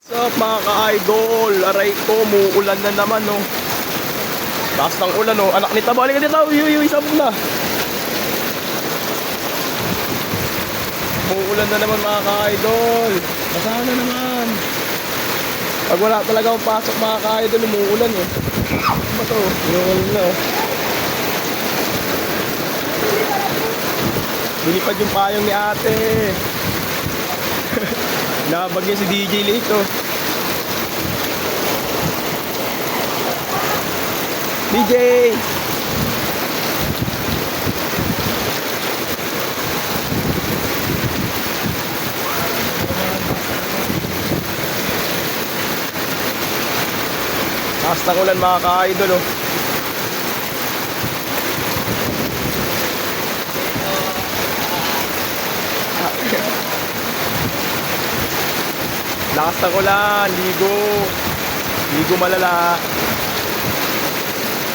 What's up mga ka-idol? Aray ko, muulan na naman no. Taas ng ulan no. Anak ni Taba, halika dito. Uy, sabog na. Muulan na naman mga ka-idol. Basahan na naman. Pag wala talaga akong pasok mga ka-idol, umuulan eh. Ano ba to? Umuulan na oh. Binipad yung payong ni ate. Nabagyan si DJ Lito. DJ! Taas ng ulan mga ka-idol oh. Lakas ng ulan, ligo. Ligo malala.